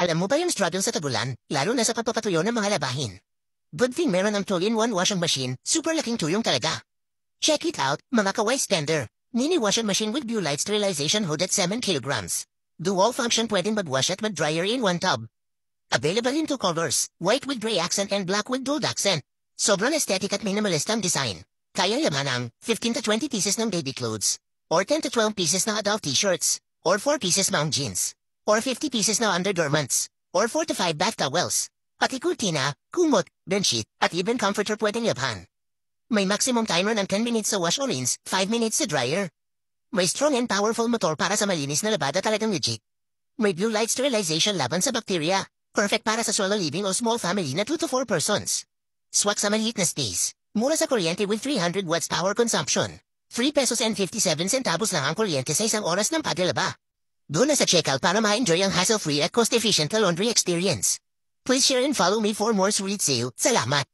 Alam mo ba yung struggle sa tagulan, lalo na sa pagpapatuyo ng mga labahin? Good thing meron ang 2-in-1 washing machine, super laking tuyong talaga. Check it out, mga kawai spender. Mini washing machine with blue light sterilization hood at 7 kilograms. Dual function pwedeng mag-wash at mag-dryer in one tub. Available in 2 colors, white with gray accent and black with gold accent. Sobrang aesthetic at minimalist ang design. Kaya yaman ang 15 to 20 pieces ng baby clothes, or 10 to 12 pieces na adult t-shirts, or 4 pieces mount jeans, or 50 pieces na undergarments, or 4 to 5 bath towels, pati kurtina, kumot, bedsheet, at even comforter pwedeng yabhan. May maximum timer ng 10 minutes sa wash o rinse, 5 minutes sa dryer. May strong and powerful motor para sa malinis na labada talagang legit. May blue light sterilization laban sa bacteria. Perfect para sa solo living o small family na 2 to 4 persons. Swak sa maliit na space. Mura sa kuryente with 300 watts power consumption. 3 pesos and 57 centavos lang ang kuryente sa isang oras ng paglalaba. Doon na sa checkout para ma-enjoy ang hassle-free at cost-efficient na laundry experience. Please share and follow me for more sweet sale. Salamat!